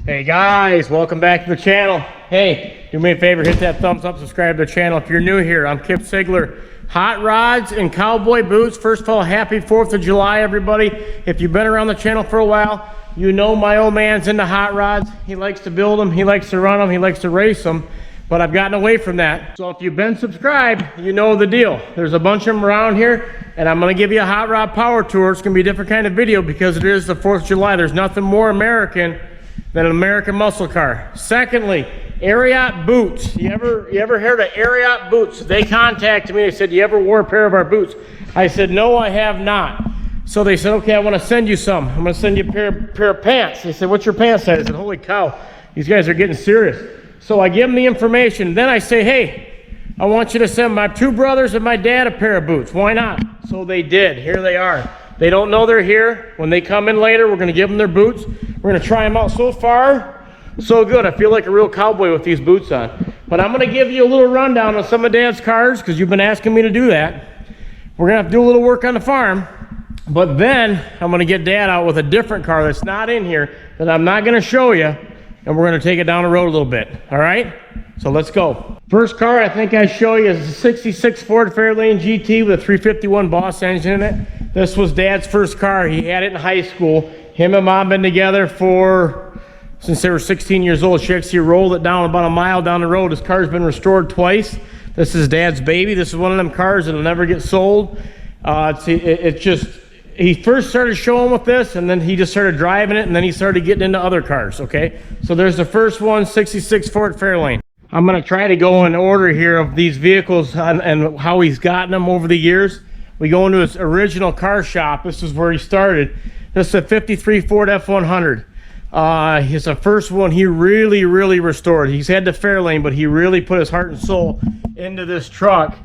Hey guys, welcome back to the channel. Hey, do me a favor, hit that thumbs up, subscribe to the channel. If you're new here, I'm Siegler. Hot rods and cowboy boots. First of all, happy 4th of July, everybody. If you've been around the channel for a while, you know my old man's into hot rods. He likes to build them, he likes to run them, he likes to race them. But I've gotten away from that. So if you've been subscribed, you know the deal. There's a bunch of them around here, and I'm gonna give you a hot rod power tour. It's gonna be a different kind of video because it is the 4th of July. There's nothing more American than an American muscle car. Secondly, ARIAT boots. You ever heard of ARIAT boots? They contacted me, they said, you ever wore a pair of our boots? I said, no, I have not. So they said, okay, I wanna send you some. I'm gonna send you a pair of pants. They said, what's your pants size? I said, holy cow, these guys are getting serious. So I give them the information. Then I say, hey, I want you to send my 2 brothers and my dad a pair of boots. Why not? So they did. Here they are. They don't know they're here. When they come in later, we're going to give them their boots. We're going to try them out. So far, so good. I feel like a real cowboy with these boots on. But I'm going to give you a little rundown on some of Dad's cars because you've been asking me to do that. We're going to have to do a little work on the farm. But then I'm going to get Dad out with a different car that's not in here that I'm not going to show you. And we're going to take it down the road a little bit. All right? So let's go. First car I think I show you is a 66 Ford Fairlane GT with a 351 Boss engine in it. This was Dad's first car. He had it in high school. Him and Mom been together since they were 16 years old. She actually rolled it down about a mile down the road. His car's been restored twice. This is Dad's baby. This is one of them cars that'll never get sold. He first started showing with this, and then he just started driving it, and then he started getting into other cars, okay? So there's the first one, 66 Ford Fairlane. I'm gonna try to go in order here of these vehicles and how he's gotten them over the years. We go into his original car shop. This is where he started. This is a 53 Ford F100. It's the first one he really restored. He's had the Fairlane, but he really put his heart and soul into this truck.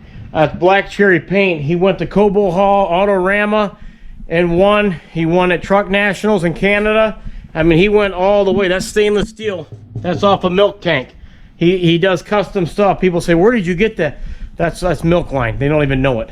Black cherry paint. He went to Cobo Hall, Autorama, and he won at Truck Nationals in Canada. I mean, he went all the way. That's stainless steel. That's off a milk tank. He does custom stuff. People say, where did you get that? That's Milk Line. They don't even know it.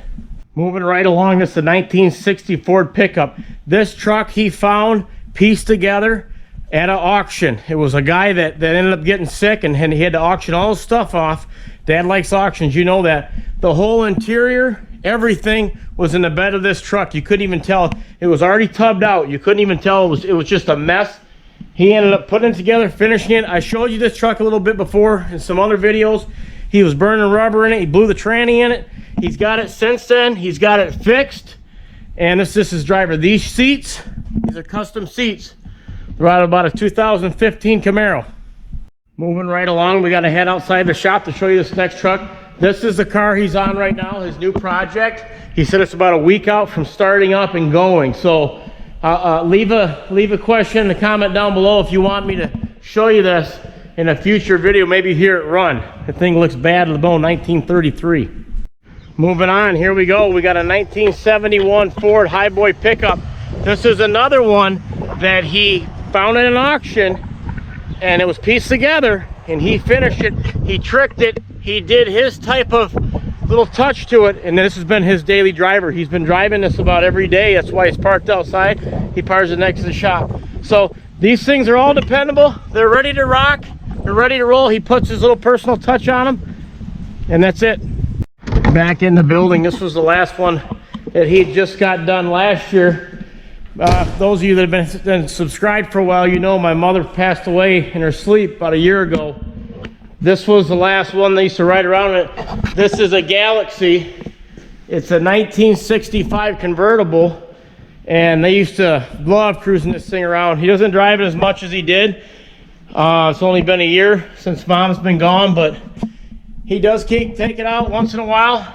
Moving right along, this is a 1960 Ford pickup. This truck he found pieced together at an auction. It was a guy that ended up getting sick, and he had to auction all his stuff off. Dad likes auctions, you know that. The whole interior, everything was in the bed of this truck. You couldn't even tell. It was already tubbed out. You couldn't even tell. It was just a mess. He ended up putting it together, finishing it. I showed you this truck a little bit before in some other videos. He was burning rubber in it. He blew the tranny in it. He's got it since then. He's got it fixed. And this is his driver. These seats, these are custom seats. They're out of about a 2015 Camaro. Moving right along, we got to head outside the shop to show you this next truck. This is the car he's on right now, his new project. He said it's about a week out from starting up and going. So leave a question in the comment down below if you want me to show you this in a future video, maybe hear it run. The thing looks bad to the bone, 1933. Moving on, here we go. We got a 1971 Ford Highboy pickup. This is another one that he found at an auction, and it was pieced together, and he finished it. He tricked it. He did his type of little touch to it, and this has been his daily driver. He's been driving this about every day. That's why he's parked outside. He parks it next to the shop. So these things are all dependable. They're ready to rock. They're ready to roll. He puts his little personal touch on them, and that's it. Back in the building, this was the last one that he just got done last year. Those of you that have been subscribed for a while, you know my mother passed away in her sleep about a year ago. This was the last one they used to ride around in it. This is a Galaxy. It's a 1965 convertible, and they used to love cruising this thing around. He doesn't drive it as much as he did. It's only been a year since Mom's been gone, but he does take it out once in a while,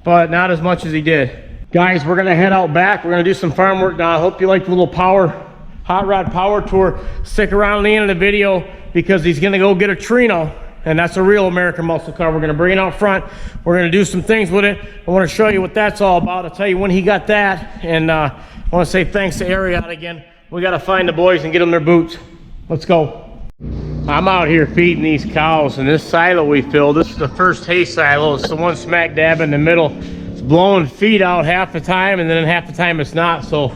but not as much as he did. Guys, we're gonna head out back. We're gonna do some farm work now. I hope you liked the little hot rod power tour. Stick around the end of the video because he's gonna go get a Trino, and that's a real American muscle car. We're gonna bring it out front. We're gonna do some things with it. I wanna show you what that's all about. I'll tell you when he got that, and I wanna say thanks to ARIAT again. We gotta find the boys and get them their boots. Let's go. I'm out here feeding these cows, and this silo we filled, this is the first hay silo. It's the one smack dab in the middle. It's blowing feed out half the time, and then half the time it's not, so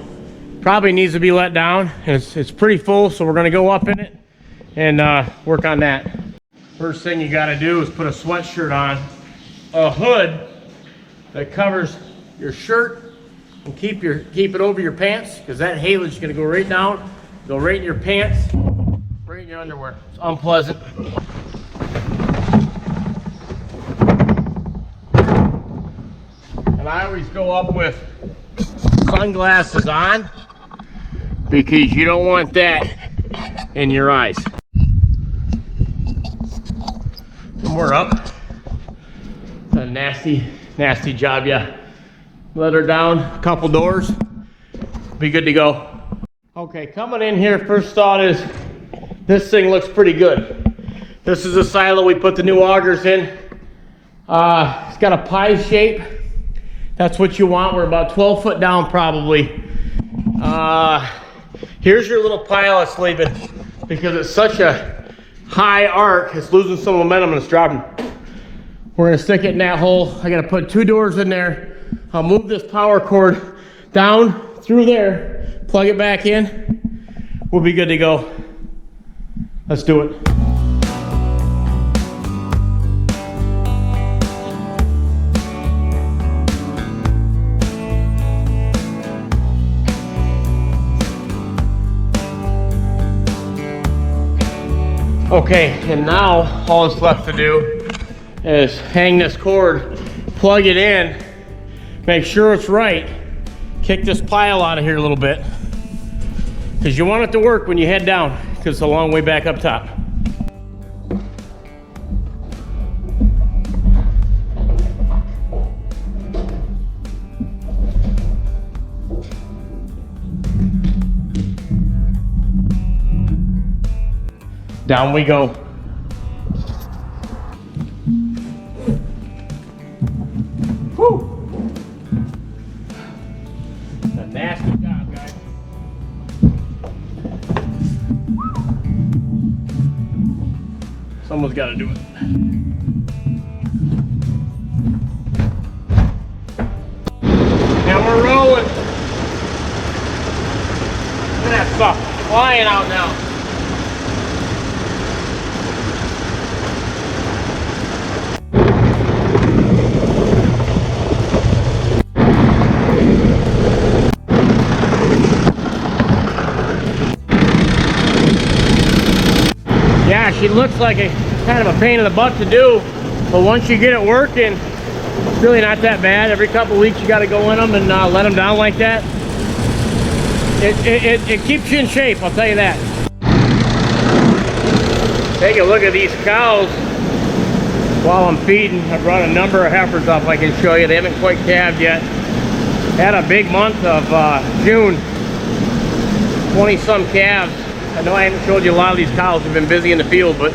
probably needs to be let down. It's pretty full, so we're gonna go up in it. and work on that. First thing you got to do is put a sweatshirt on, a hood that covers your shirt, and keep it over your pants, because that haylage is going to go right down, go right in your pants, right in your underwear. It's unpleasant. And I always go up with sunglasses on, because you don't want that in your eyes. And we're up. It's a nasty job, yeah. Let her down a couple doors, be good to go. Okay, coming in here, first thought is this thing looks pretty good. This is a silo we put the new augers in. It's got a pie shape. That's what you want. We're about 12 foot down probably. Here's your little pile that's leaving, because it's such a high arc, it's losing some momentum and it's dropping. We're gonna stick it in that hole. I gotta put 2 doors in there. I'll move this power cord down through there, plug it back in. We'll be good to go. Let's do it. Okay, and now all that's left to do is hang this cord, plug it in, make sure it's right, kick this pile out of here a little bit, because you want it to work when you head down, because it's a long way back up top. Down we go. Whew. It's a nasty job, guys. Someone's got to do it. Now we're rolling. Look at that stuff flying out now. Yeah, she looks like a kind of a pain in the butt to do, but once you get it working, it's really not that bad. Every couple weeks you got to go in them and let them down like that. It keeps you in shape, I'll tell you that. Take a look at these cows while I'm feeding. I brought a number of heifers up I can show you. They haven't quite calved yet. Had a big month of June, 20 some calves. I know I haven't showed you a lot of these cows. We've been busy in the field, but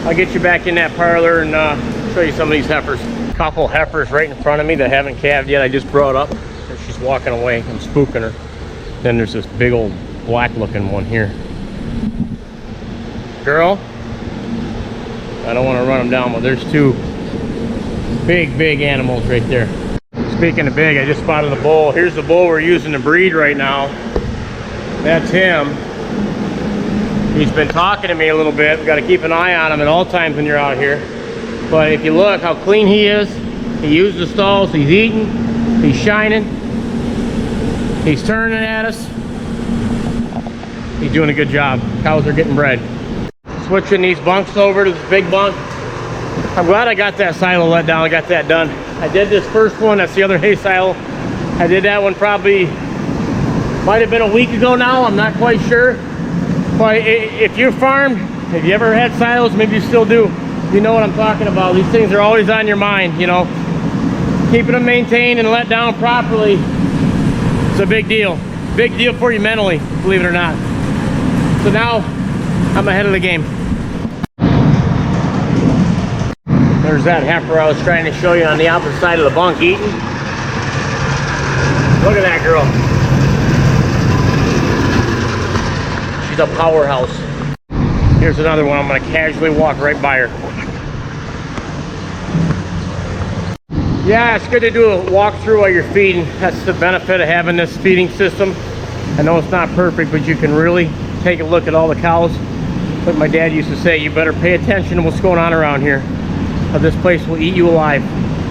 I'll get you back in that parlor and show you some of these heifers. A couple heifers right in front of me that haven't calved yet. I just brought up. She's walking away. I'm spooking her. Then there's this big old black looking one here. Girl, I don't want to run them down, but there's 2 big animals right there. Speaking of big, I just spotted a bull. Here's the bull we're using to breed right now. That's him. He's been talking to me a little bit. We got to keep an eye on him at all times when you're out here. But if you look how clean he is, he used the stalls, he's eating, he's shining, he's turning at us. He's doing a good job. Cows are getting bred. Switching these bunks over to this big bunk. I'm glad I got that silo let down. I got that done. I did this first one. That's the other hay silo. I did that one probably, might have been a week ago now. I'm not quite sure. But if you farm, if you ever had silos, maybe you still do, you know what I'm talking about. These things are always on your mind, you know. Keeping them maintained and let down properly, it's a big deal. Big deal for you mentally, believe it or not. So now, I'm ahead of the game. There's that heifer I was trying to show you on the opposite side of the bunk eating. Look at that girl. She's a powerhouse. Here's another one. I'm going to casually walk right by her. Yeah, it's good to do a walkthrough while you're feeding. That's the benefit of having this feeding system. I know it's not perfect, but you can really take a look at all the cows But my dad used to say, you better pay attention to what's going on around here, or this place will eat you alive.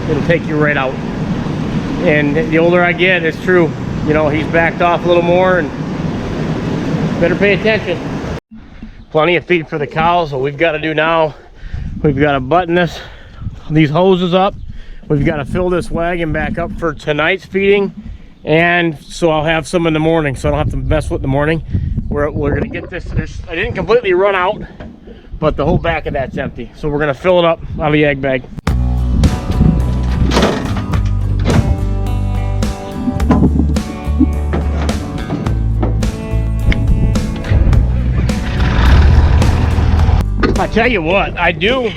It'll take you right out. And the older I get, it's true. You know, he's backed off a little more, and better pay attention. Plenty of feed for the cows. What we've got to do now, we've got to button these hoses up. We've got to fill this wagon back up for tonight's feeding, and so I'll have some in the morning, so I don't have to mess with the morning. We're gonna get this. I didn't completely run out, but the whole back of that's empty, so we're gonna fill it up out of the egg bag. I tell you what, I do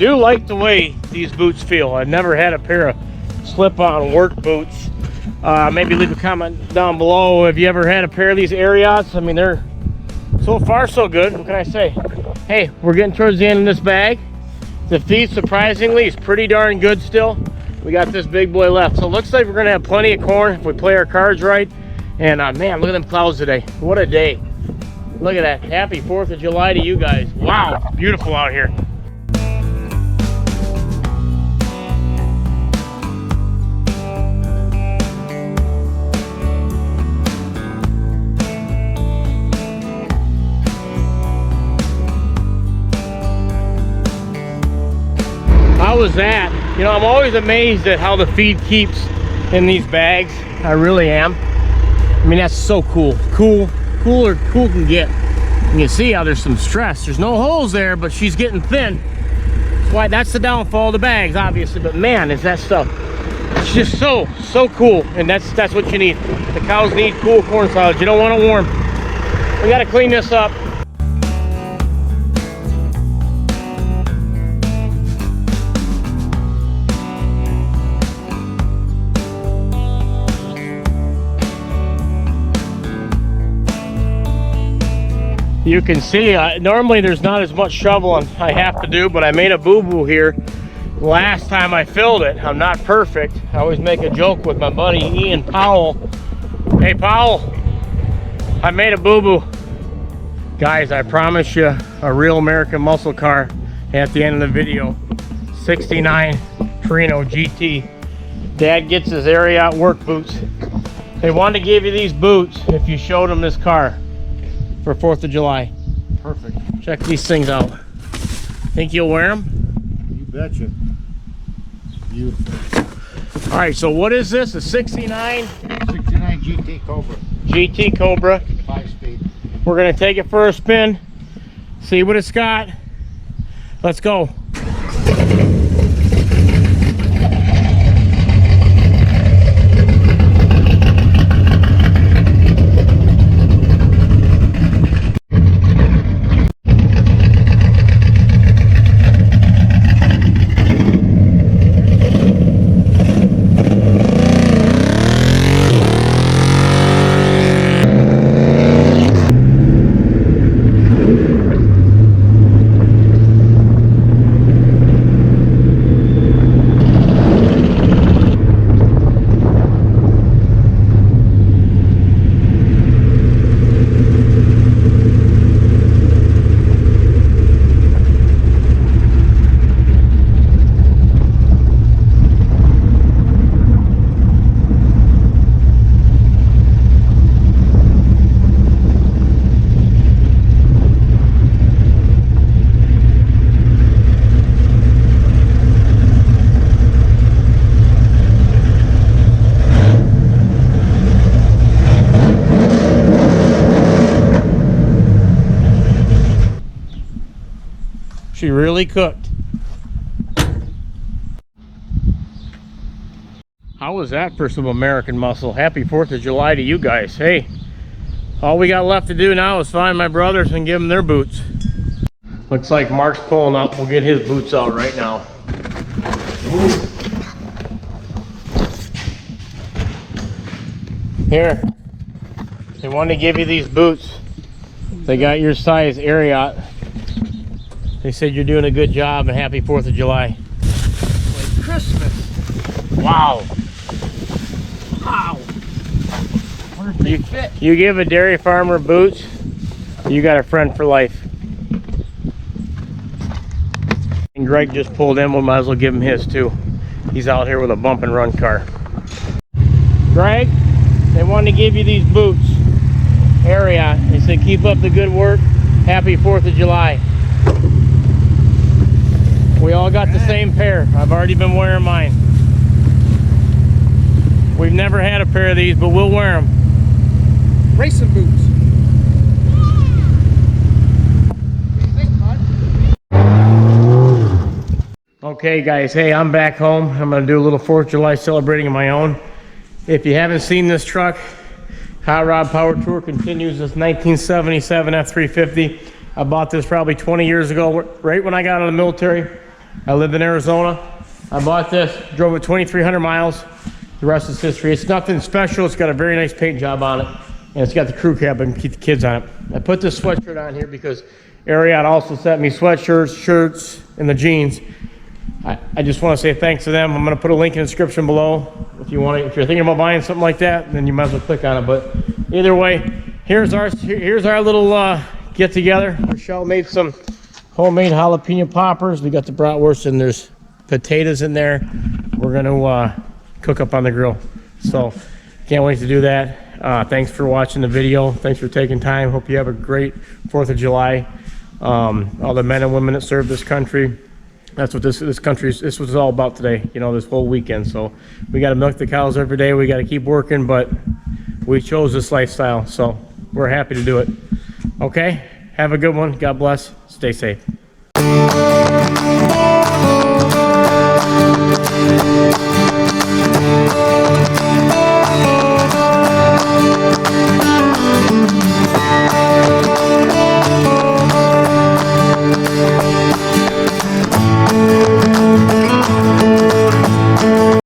like the way these boots feel. I've never had a pair of slip-on work boots. Maybe leave a comment down below if you ever had a pair of these ARIATs. I mean, they're so far so good. What can I say? Hey, we're getting towards the end of this bag. The feed, surprisingly, is pretty darn good still. We got this big boy left, so it looks like we're gonna have plenty of corn if we play our cards right. And man, look at them clouds today. What a day. Look at that. Happy 4th of July to you guys. Wow, beautiful out here. How was that? You know, I'm always amazed at how the feed keeps in these bags. I really am. I mean, that's so cool. Cool can get. You can see how there's some stress. There's no holes there, but she's getting thin. That's why, that's the downfall of the bags, obviously. But man, is that stuff. It's just so cool. And that's what you need. The cows need cool corn solids. You don't want it warm. We got to clean this up. You can see, normally there's not as much shoveling I have to do, but I made a boo-boo here last time I filled it. I'm not perfect. I always make a joke with my buddy Ian Powell. Hey Powell, I made a boo-boo. Guys, I promise you a real American muscle car at the end of the video. 69 Torino GT. Dad gets his ARIAT work boots. They wanted to give you these boots if you showed them this car for 4th of July. Perfect. Check these things out. Think you'll wear them? You betcha. Beautiful. All right, so what is this? A 69? 69 GT Cobra. GT Cobra. 5-speed. We're gonna take it for a spin, see what it's got. Let's go. She really cooked. How was that for some American muscle? Happy 4th of July to you guys. Hey, all we got left to do now is find my brothers and give them their boots. Looks like Mark's pulling up. We'll get his boots out right now. Here, they wanted to give you these boots. They got your size ARIAT. They said you're doing a good job and happy 4th of July. Like Christmas. Wow. Wow. Perfect fit. You give a dairy farmer boots, you got a friend for life. And Greg just pulled in, we might as well give him his too. He's out here with a bump and run car. Greg, they wanted to give you these boots. ARIAT. They said keep up the good work. Happy 4th of July. We all got the same pair. I've already been wearing mine. We've never had a pair of these, but we'll wear them. Racing boots. Okay guys, hey, I'm back home. I'm gonna do a little 4th of July celebrating of my own. If you haven't seen this truck, Hot Rod Power Tour continues. This 1977 F350. I bought this probably 20 years ago, right when I got out of the military. I lived in Arizona. I bought this, drove it 2,300 miles. The rest is history. It's nothing special. It's got a very nice paint job on it. And it's got the crew cab and keep the kids on it. I put this sweatshirt on here because ARIAT also sent me sweatshirts, shirts, and the jeans. I just want to say thanks to them. I'm going to put a link in the description below. If you're thinking about buying something like that, then you might as well click on it. But either way, here's our little get together. Michelle made some homemade jalapeno poppers. We got the bratwurst and there's potatoes in there. We're going to cook up on the grill. So can't wait to do that. Thanks for watching the video. Thanks for taking time. Hope you have a great 4th of July. All the men and women that serve this country. That's what this was all about today, you know, this whole weekend. So we got to milk the cows every day. We got to keep working, but we chose this lifestyle. So we're happy to do it. Okay, have a good one. God bless. Stay safe.